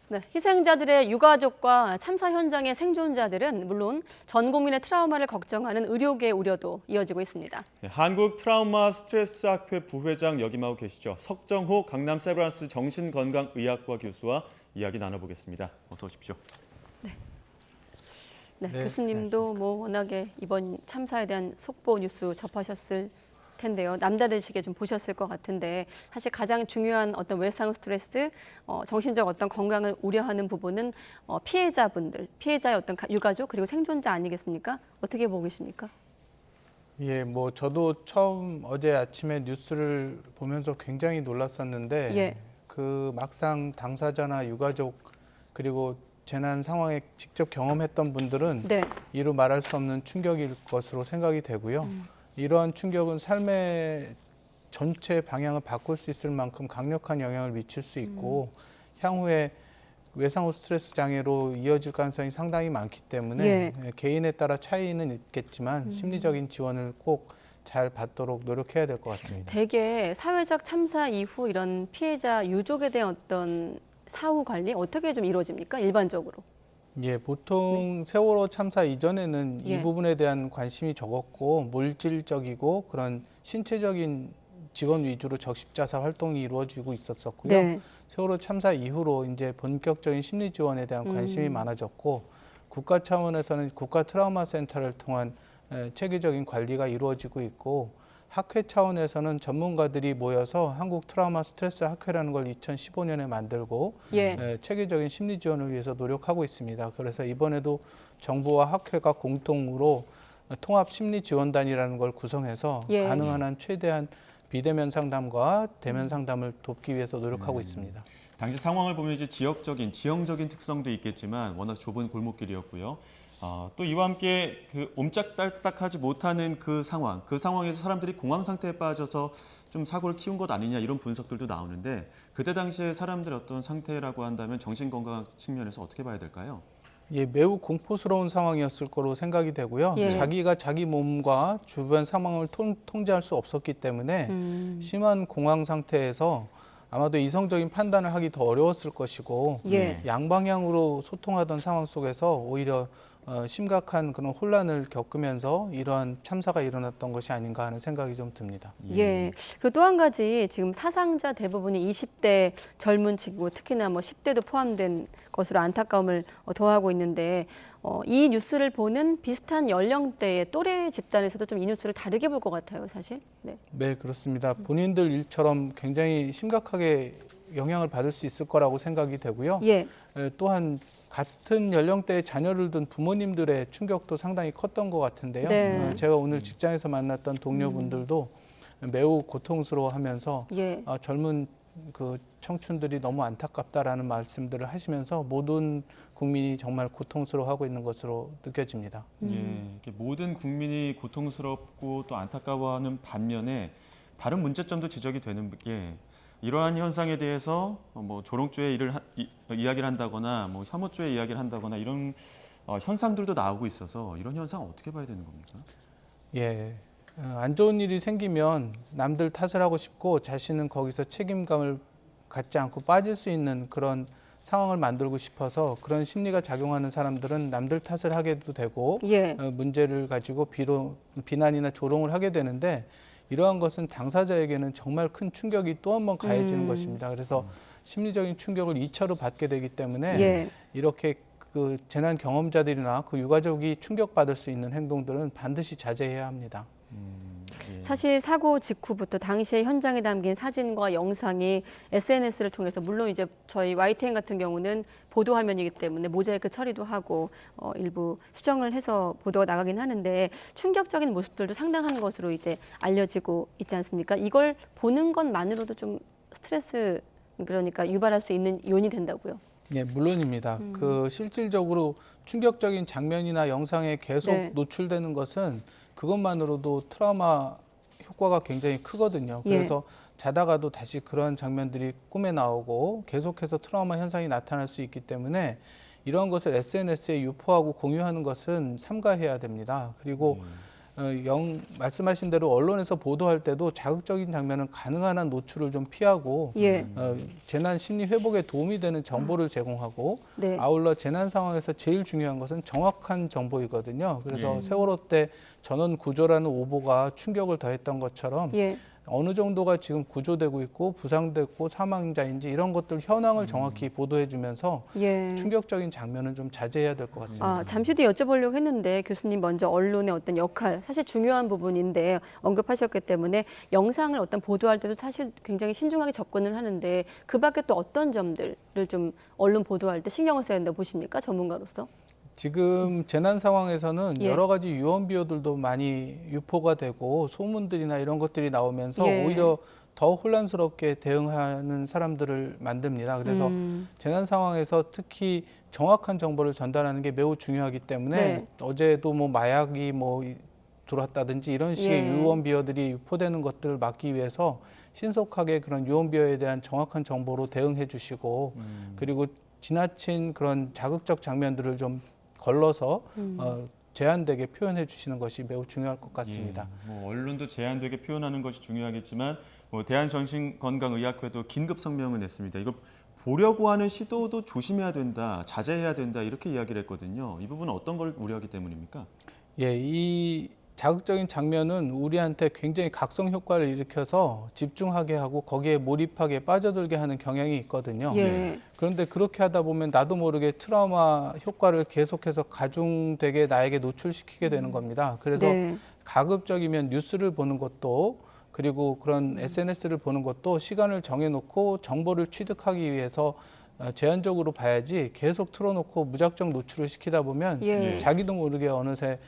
네, 희생자들의 유가족과 참사 현장의 생존자들은 물론 전 국민의 트라우마를 걱정하는 의료계의 우려도 이어지고 있습니다. 네, 한국 트라우마 스트레스 학회 부회장 역임하고 계시죠. 석정호 강남 세브란스 정신건강의학과 교수와 이야기 나눠보겠습니다. 어서 오십시오. 네, 네, 교수님도 뭐 워낙에 이번 참사에 대한 속보 뉴스 접하셨을 텐데요. 남다르시게 좀 보셨을 것 같은데 사실 가장 중요한 어떤 외상 스트레스, 정신적 어떤 건강을 우려하는 부분은 피해자분들, 피해자의 어떤 유가족 그리고 생존자 아니겠습니까? 어떻게 보고 계십니까? 예, 뭐 저도 처음 어제 아침에 뉴스를 보면서 굉장히 놀랐었는데 예. 그 막상 당사자나 유가족 그리고 재난 상황에 직접 경험했던 분들은 네. 이루 말할 수 없는 충격일 것으로 생각이 되고요. 이러한 충격은 삶의 전체 방향을 바꿀 수 있을 만큼 강력한 영향을 미칠 수 있고 향후에 외상후 스트레스 장애로 이어질 가능성이 상당히 많기 때문에 예. 개인에 따라 차이는 있겠지만 심리적인 지원을 꼭 잘 받도록 노력해야 될 것 같습니다. 대개 사회적 참사 이후 이런 피해자 유족에 대한 어떤 사후 관리 어떻게 좀 이루어집니까? 일반적으로. 예, 보통 세월호 참사 이전에는 예. 이 부분에 대한 관심이 적었고 물질적이고 그런 신체적인 지원 위주로 적십자사 활동이 이루어지고 있었었고요. 네. 세월호 참사 이후로 이제 본격적인 심리 지원에 대한 관심이 많아졌고 국가 차원에서는 국가 트라우마 센터를 통한 체계적인 관리가 이루어지고 있고 학회 차원에서는 전문가들이 모여서 한국 트라우마 스트레스 학회라는 걸 2015년에 만들고 예. 체계적인 심리 지원을 위해서 노력하고 있습니다. 그래서 이번에도 정부와 학회가 공통으로 통합 심리 지원단이라는 걸 구성해서 예. 가능한 한 최대한 비대면 상담과 대면 상담을 돕기 위해서 노력하고 있습니다. 당시 상황을 보면 이제 지형적인 특성도 있겠지만 워낙 좁은 골목길이었고요. 또 이와 함께 그 옴짝달싹하지 못하는 그 상황에서 사람들이 공황 상태에 빠져서 좀 사고를 키운 것 아니냐 이런 분석들도 나오는데 그때 당시에 사람들의 어떤 상태라고 한다면 정신건강 측면에서 어떻게 봐야 될까요? 예, 매우 공포스러운 상황이었을 거로 생각이 되고요. 예. 자기가 자기 몸과 주변 상황을 통제할 수 없었기 때문에 심한 공황 상태에서 아마도 이성적인 판단을 하기 더 어려웠을 것이고 예. 양방향으로 소통하던 상황 속에서 오히려 심각한 그런 혼란을 겪으면서 이러한 참사가 일어났던 것이 아닌가 하는 생각이 좀 듭니다. 예. 그리고 또 한 가지 지금 사상자 대부분이 20대 젊은 층이고 특히나 뭐 10대도 포함된 것으로 안타까움을 더하고 있는데 이 뉴스를 보는 비슷한 연령대의 또래 집단에서도 좀 이 뉴스를 다르게 볼 것 같아요, 사실. 네. 네, 그렇습니다. 본인들 일처럼 굉장히 심각하게 영향을 받을 수 있을 거라고 생각이 되고요. 예. 또한 같은 연령대의 자녀를 둔 부모님들의 충격도 상당히 컸던 것 같은데요. 네. 제가 오늘 직장에서 만났던 동료분들도 매우 고통스러워하면서 예. 젊은 그 청춘들이 너무 안타깝다라는 말씀들을 하시면서 모든 국민이 정말 고통스러워하고 있는 것으로 느껴집니다. 예, 이렇게 모든 국민이 고통스럽고 또 안타까워하는 반면에 다른 문제점도 지적이 되는 게 이러한 현상에 대해서 뭐 조롱죄의 이야기를 한다거나 뭐 혐오죄의 이야기를 한다거나 이런 현상들도 나오고 있어서 이런 현상 어떻게 봐야 되는 겁니까? 예, 안 좋은 일이 생기면 남들 탓을 하고 싶고 자신은 거기서 책임감을 갖지 않고 빠질 수 있는 그런 상황을 만들고 싶어서 그런 심리가 작용하는 사람들은 남들 탓을 하게도 되고 예. 문제를 가지고 비난이나 조롱을 하게 되는데 이러한 것은 당사자에게는 정말 큰 충격이 또 한 번 가해지는 것입니다. 그래서 심리적인 충격을 2차로 받게 되기 때문에 예. 이렇게 그 재난 경험자들이나 그 유가족이 충격받을 수 있는 행동들은 반드시 자제해야 합니다. 예. 사실 사고 직후부터 당시의 현장에 담긴 사진과 영상이 SNS를 통해서 물론 이제 저희 YTN 같은 경우는 보도 화면이기 때문에 모자이크 처리도 하고 일부 수정을 해서 보도가 나가긴 하는데 충격적인 모습들도 상당한 것으로 이제 알려지고 있지 않습니까? 이걸 보는 것만으로도 좀 스트레스 그러니까 유발할 수 있는 요인이 된다고요. 네, 물론입니다. 그 실질적으로 충격적인 장면이나 영상에 계속 네. 노출되는 것은 그것만으로도 트라우마 효과가 굉장히 크거든요. 예. 그래서 자다가도 다시 그런 장면들이 꿈에 나오고 계속해서 트라우마 현상이 나타날 수 있기 때문에 이런 것을 SNS에 유포하고 공유하는 것은 삼가해야 됩니다. 그리고 말씀하신 대로 언론에서 보도할 때도 자극적인 장면은 가능한 한 노출을 좀 피하고 예. 재난 심리 회복에 도움이 되는 정보를 제공하고 네. 아울러 재난 상황에서 제일 중요한 것은 정확한 정보이거든요. 그래서 예. 세월호 때 전원 구조라는 오보가 충격을 더했던 것처럼 예. 어느 정도가 지금 구조되고 있고 부상됐고 사망자인지 이런 것들 현황을 정확히 보도해주면서 예. 충격적인 장면은 좀 자제해야 될 것 같습니다. 잠시 뒤에 여쭤보려고 했는데 교수님 먼저 언론의 어떤 역할, 사실 중요한 부분인데 언급하셨기 때문에 영상을 어떤 보도할 때도 사실 굉장히 신중하게 접근을 하는데 그 밖에 또 어떤 점들을 좀 언론 보도할 때 신경을 써야 된다고 보십니까? 전문가로서? 지금 재난 상황에서는 예. 여러 가지 유언 비어들도 많이 유포가 되고 소문들이나 이런 것들이 나오면서 예. 오히려 더 혼란스럽게 대응하는 사람들을 만듭니다. 그래서 재난 상황에서 특히 정확한 정보를 전달하는 게 매우 중요하기 때문에 네. 어제도 뭐 마약이 들어왔다든지 이런 식의 예. 유언 비어들이 유포되는 것들을 막기 위해서 신속하게 그런 유언 비어에 대한 정확한 정보로 대응해 주시고 그리고 지나친 그런 자극적 장면들을 좀 걸러서 제한되게 표현해 주시는 것이 매우 중요할 것 같습니다. 뭐 언론도 제한되게 표현하는 것이 중요하겠지만 대한정신건강의학회도 긴급 성명을 냈습니다. 이거 보려고 하는 시도도 조심해야 된다, 자제해야 된다 이렇게 이야기를 했거든요. 이 부분은 어떤 걸 우려하기 때문입니까? 예, 이 자극적인 장면은 우리한테 굉장히 각성 효과를 일으켜서 집중하게 하고 거기에 몰입하게 빠져들게 하는 경향이 있거든요. 예. 그런데 그렇게 하다 보면 나도 모르게 트라우마 효과를 계속해서 가중되게 나에게 노출시키게 되는 겁니다. 그래서 네. 가급적이면 뉴스를 보는 것도 그리고 그런 SNS를 보는 것도 시간을 정해놓고 정보를 취득하기 위해서 제한적으로 봐야지 계속 틀어놓고 무작정 노출을 시키다 보면 예. 자기도 모르게 어느새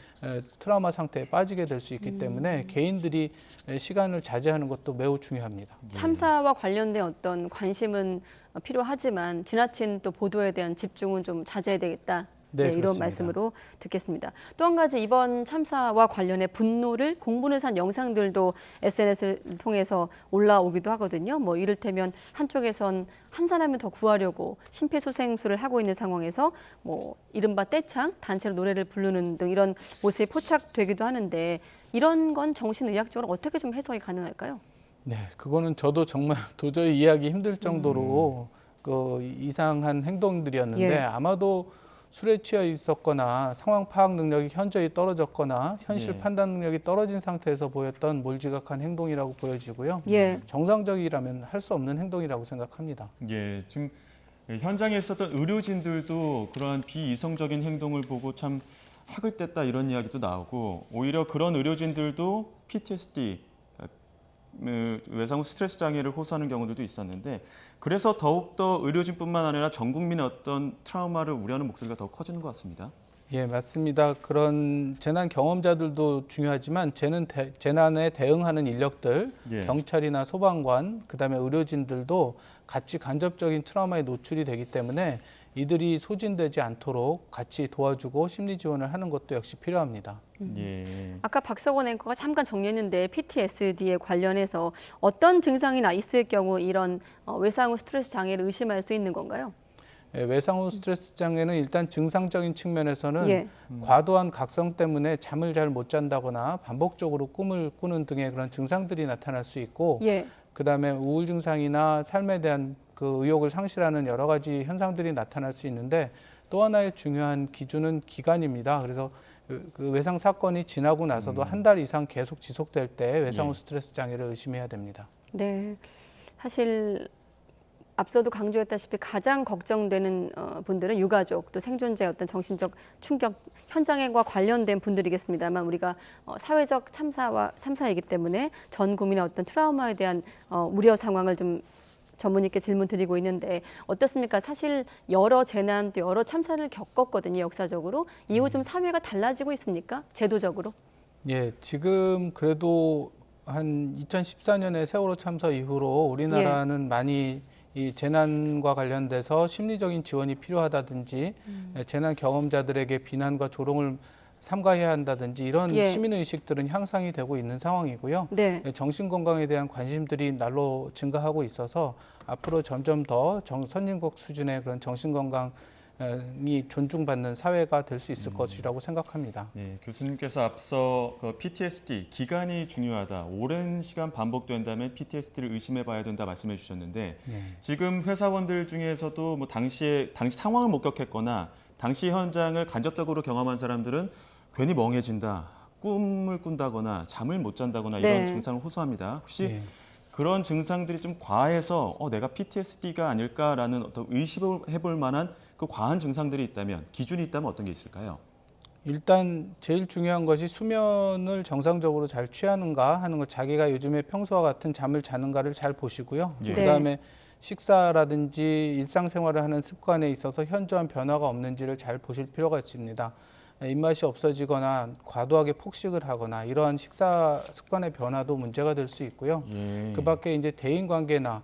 트라우마 상태에 빠지게 될 수 있기 때문에 개인들이 시간을 자제하는 것도 매우 중요합니다. 참사와 관련된 어떤 관심은 필요하지만 지나친 또 보도에 대한 집중은 좀 자제해야 되겠다. 네, 이런 그렇습니다. 말씀으로 듣겠습니다. 또 한 가지 이번 참사와 관련해 분노를 공분을 산 영상들도 SNS를 통해서 올라오기도 하거든요. 뭐 이를테면 한쪽에선 한 사람을 더 구하려고 심폐소생술을 하고 있는 상황에서 뭐 이른바 떼창, 단체로 노래를 부르는 등 이런 모습이 포착되기도 하는데 이런 건 정신의학적으로 어떻게 좀 해석이 가능할까요? 네, 그거는 저도 정말 도저히 이해하기 힘들 정도로 그 이상한 행동들이었는데 예. 아마도 술에 취해 있었거나 상황 파악 능력이 현저히 떨어졌거나 현실 예. 판단 능력이 떨어진 상태에서 보였던 몰지각한 행동이라고 보여지고요. 예. 정상적이라면 할 수 없는 행동이라고 생각합니다. 예, 지금 현장에 있었던 의료진들도 그러한 비이성적인 행동을 보고 참 학을 뗐다 이런 이야기도 나오고 오히려 그런 의료진들도 PTSD 외상 후 스트레스 장애를 호소하는 경우들도 있었는데 그래서 더욱더 의료진뿐만 아니라 전 국민의 어떤 트라우마를 우려하는 목소리가 더 커지는 것 같습니다. 예, 맞습니다. 그런 재난 경험자들도 중요하지만 재난에 대응하는 인력들, 예. 경찰이나 소방관, 그다음에 의료진들도 같이 간접적인 트라우마에 노출이 되기 때문에 이들이 소진되지 않도록 같이 도와주고 심리 지원을 하는 것도 역시 필요합니다. 예. 아까 박석원 앵커가 잠깐 정리했는데 PTSD에 관련해서 어떤 증상이나 있을 경우 이런 외상 후 스트레스 장애를 의심할 수 있는 건가요? 예, 외상 후 스트레스 장애는 일단 증상적인 측면에서는 예. 과도한 각성 때문에 잠을 잘 못 잔다거나 반복적으로 꿈을 꾸는 등의 그런 증상들이 나타날 수 있고 예. 그다음에 우울 증상이나 삶에 대한 그 의욕을 상실하는 여러 가지 현상들이 나타날 수 있는데 또 하나의 중요한 기준은 기간입니다. 그래서 그 외상 사건이 지나고 나서도 한 달 이상 계속 지속될 때 외상 후 스트레스 장애를 의심해야 됩니다. 네. 사실 앞서도 강조했다시피 가장 걱정되는 분들은 유가족 또 생존자의 어떤 정신적 충격 현장과 관련된 분들이겠습니다만 우리가 사회적 참사이기 때문에 전 국민의 어떤 트라우마에 대한 우려 상황을 좀 전문의께 질문 드리고 있는데 어떻습니까? 사실 여러 재난 또 여러 참사를 겪었거든요. 역사적으로. 이후 좀 사회가 달라지고 있습니까? 제도적으로? 예, 지금 그래도 한 2014년에 세월호 참사 이후로 우리나라는 많이 이 재난과 관련돼서 심리적인 지원이 필요하다든지 재난 경험자들에게 비난과 조롱을 삼가해야 한다든지 이런 예. 시민의식들은 향상이 되고 있는 상황이고요. 네. 정신건강에 대한 관심들이 날로 증가하고 있어서 앞으로 점점 더 선진국 수준의 그런 정신건강 존중받는 사회가 될 수 있을 것이라고 생각합니다. 네, 교수님께서 앞서 그 PTSD 기간이 중요하다. 오랜 시간 반복된다면 PTSD를 의심해봐야 된다 말씀해 주셨는데 네. 지금 회사원들 중에서도 뭐 당시 상황을 목격했거나 당시 현장을 간접적으로 경험한 사람들은 괜히 멍해진다, 꿈을 꾼다거나 잠을 못 잔다거나 이런 네. 증상을 호소합니다. 혹시 예. 그런 증상들이 좀 과해서 내가 PTSD가 아닐까라는 어떤 의심을 해볼 만한 그 과한 증상들이 있다면 기준이 있다면 어떤 게 있을까요? 일단 제일 중요한 것이 수면을 정상적으로 잘 취하는가 하는 것, 자기가 요즘에 평소와 같은 잠을 자는가를 잘 보시고요. 예. 그다음에 식사라든지 일상생활을 하는 습관에 있어서 현저한 변화가 없는지를 잘 보실 필요가 있습니다. 입맛이 없어지거나 과도하게 폭식을 하거나 이러한 식사 습관의 변화도 문제가 될 수 있고요. 예. 그 밖에 이제 대인 관계나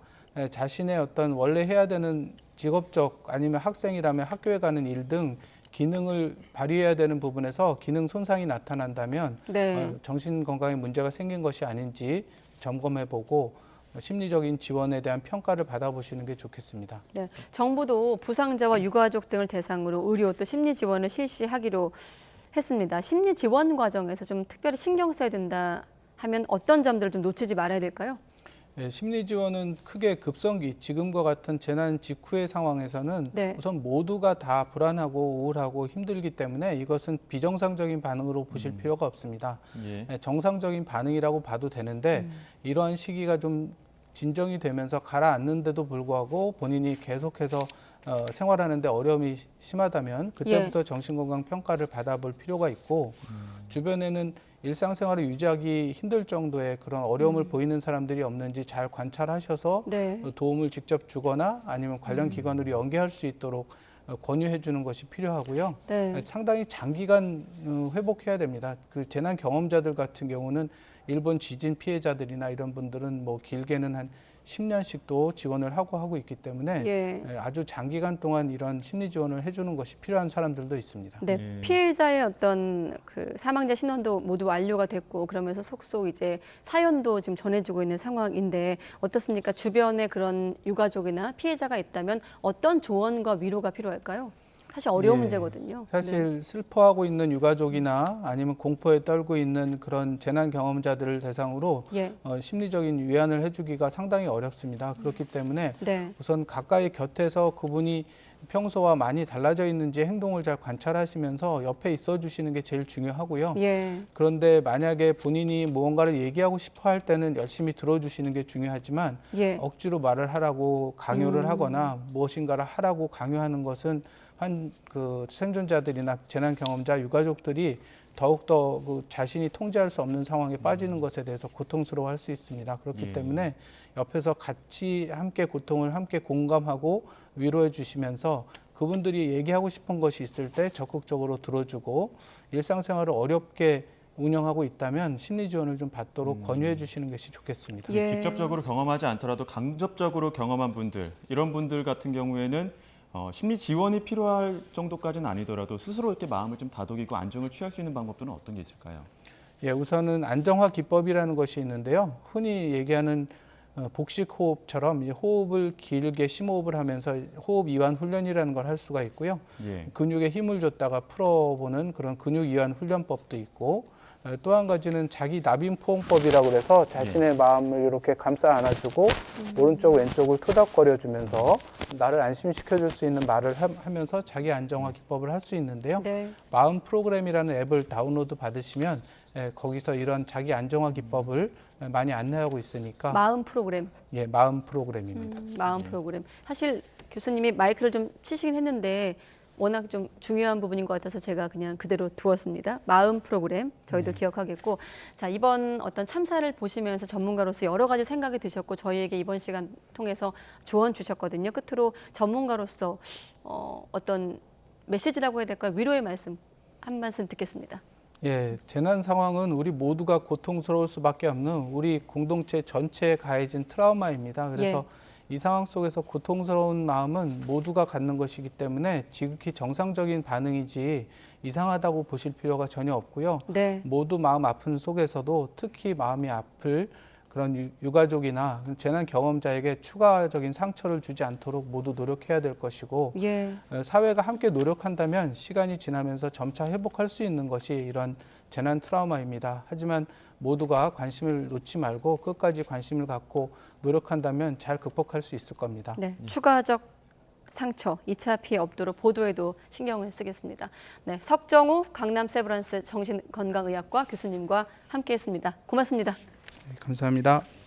자신의 어떤 원래 해야 되는 직업적 아니면 학생이라면 학교에 가는 일 등 기능을 발휘해야 되는 부분에서 기능 손상이 나타난다면 네. 정신 건강에 문제가 생긴 것이 아닌지 점검해보고 심리적인 지원에 대한 평가를 받아보시는 게 좋겠습니다. 네. 정부도 부상자와 유가족 등을 대상으로 의료 또 심리 지원을 실시하기로 했습니다. 심리 지원 과정에서 좀 특별히 신경 써야 된다 하면 어떤 점들을 좀 놓치지 말아야 될까요? 예, 심리 지원은 크게 급성기, 지금과 같은 재난 직후의 상황에서는 네. 우선 모두가 다 불안하고 우울하고 힘들기 때문에 이것은 비정상적인 반응으로 보실 필요가 없습니다. 예. 정상적인 반응이라고 봐도 되는데 이러한 시기가 좀 진정이 되면서 가라앉는데도 불구하고 본인이 계속해서 생활하는데 어려움이 심하다면 그때부터 정신건강 평가를 받아볼 필요가 있고 주변에는 일상생활을 유지하기 힘들 정도의 그런 어려움을 보이는 사람들이 없는지 잘 관찰하셔서 네. 도움을 직접 주거나 아니면 관련 기관으로 연계할 수 있도록 권유해 주는 것이 필요하고요. 네. 상당히 장기간 회복해야 됩니다. 그 재난 경험자들 같은 경우는 일본 지진 피해자들이나 이런 분들은 뭐 길게는 한 10년씩도 지원을 하고 있기 때문에 예. 아주 장기간 동안 이런 심리 지원을 해주는 것이 필요한 사람들도 있습니다. 네, 예. 피해자의 어떤 그 사망자 신원도 모두 완료가 됐고 그러면서 속속 이제 사연도 지금 전해지고 있는 상황인데 어떻습니까? 주변에 그런 유가족이나 피해자가 있다면 어떤 조언과 위로가 필요할까요? 사실 어려운 예. 문제거든요. 사실 슬퍼하고 있는 유가족이나 아니면 공포에 떨고 있는 그런 재난 경험자들을 대상으로 네. 심리적인 위안을 해주기가 상당히 어렵습니다. 그렇기 때문에 네. 우선 가까이 곁에서 그분이 평소와 많이 달라져 있는지 행동을 잘 관찰하시면서 옆에 있어 주시는 게 제일 중요하고요. 예. 그런데 만약에 본인이 무언가를 얘기하고 싶어 할 때는 열심히 들어주시는 게 중요하지만 예. 억지로 말을 하라고 강요를 하거나 무엇인가를 하라고 강요하는 것은 한 그 생존자들이나 재난 경험자 유가족들이 더욱더 그 자신이 통제할 수 없는 상황에 빠지는 것에 대해서 고통스러워할 수 있습니다. 그렇기 예. 때문에 옆에서 같이 함께 고통을 함께 공감하고 위로해 주시면서 그분들이 얘기하고 싶은 것이 있을 때 적극적으로 들어주고 일상생활을 어렵게 운영하고 있다면 심리 지원을 좀 받도록 권유해 주시는 것이 좋겠습니다. 예. 직접적으로 경험하지 않더라도 간접적으로 경험한 분들, 이런 분들 같은 경우에는 심리 지원이 필요할 정도까지는 아니더라도 스스로 이렇게 마음을 좀 다독이고 안정을 취할 수 있는 방법들은 어떤 게 있을까요? 예, 우선은 안정화 기법이라는 것이 있는데요. 흔히 얘기하는 복식 호흡처럼 호흡을 길게 심호흡을 하면서 호흡 이완 훈련이라는 걸 할 수가 있고요. 예. 근육에 힘을 줬다가 풀어보는 그런 근육 이완 훈련법도 있고 또 한 가지는 자기 납임 포옹법이라고 해서 자신의 마음을 이렇게 감싸 안아주고 오른쪽 왼쪽을 토닥거려 주면서 나를 안심시켜 줄 수 있는 말을 하면서 자기 안정화 기법을 할 수 있는데요. 네. 마음 프로그램이라는 앱을 다운로드 받으시면 거기서 이런 자기 안정화 기법을 많이 안내하고 있으니까 마음 프로그램. 예, 마음 프로그램입니다. 마음 프로그램. 사실 교수님이 마이크를 좀 치시긴 했는데 워낙 좀 중요한 부분인 것 같아서 제가 그냥 그대로 두었습니다. 마음 프로그램 저희도 기억하겠고, 자 이번 어떤 참사를 보시면서 전문가로서 여러 가지 생각이 드셨고 저희에게 이번 시간 통해서 조언 주셨거든요. 끝으로 전문가로서 어떤 메시지라고 해야 될까요? 위로의 말씀 한 말씀 듣겠습니다. 예, 재난 상황은 우리 모두가 고통스러울 수밖에 없는 우리 공동체 전체에 가해진 트라우마입니다. 그래서 이 상황 속에서 고통스러운 마음은 모두가 갖는 것이기 때문에 지극히 정상적인 반응이지 이상하다고 보실 필요가 전혀 없고요. 네. 모두 마음 아픈 속에서도 특히 마음이 아플 그런 유가족이나 재난 경험자에게 추가적인 상처를 주지 않도록 모두 노력해야 될 것이고 예. 사회가 함께 노력한다면 시간이 지나면서 점차 회복할 수 있는 것이 이런 재난 트라우마입니다. 하지만 모두가 관심을 놓지 말고 끝까지 관심을 갖고 노력한다면 잘 극복할 수 있을 겁니다. 네, 추가적 상처, 2차 피해 없도록 보도에도 신경을 쓰겠습니다. 네, 석정우 강남 세브란스 정신건강의학과 교수님과 함께했습니다. 고맙습니다. 네, 감사합니다.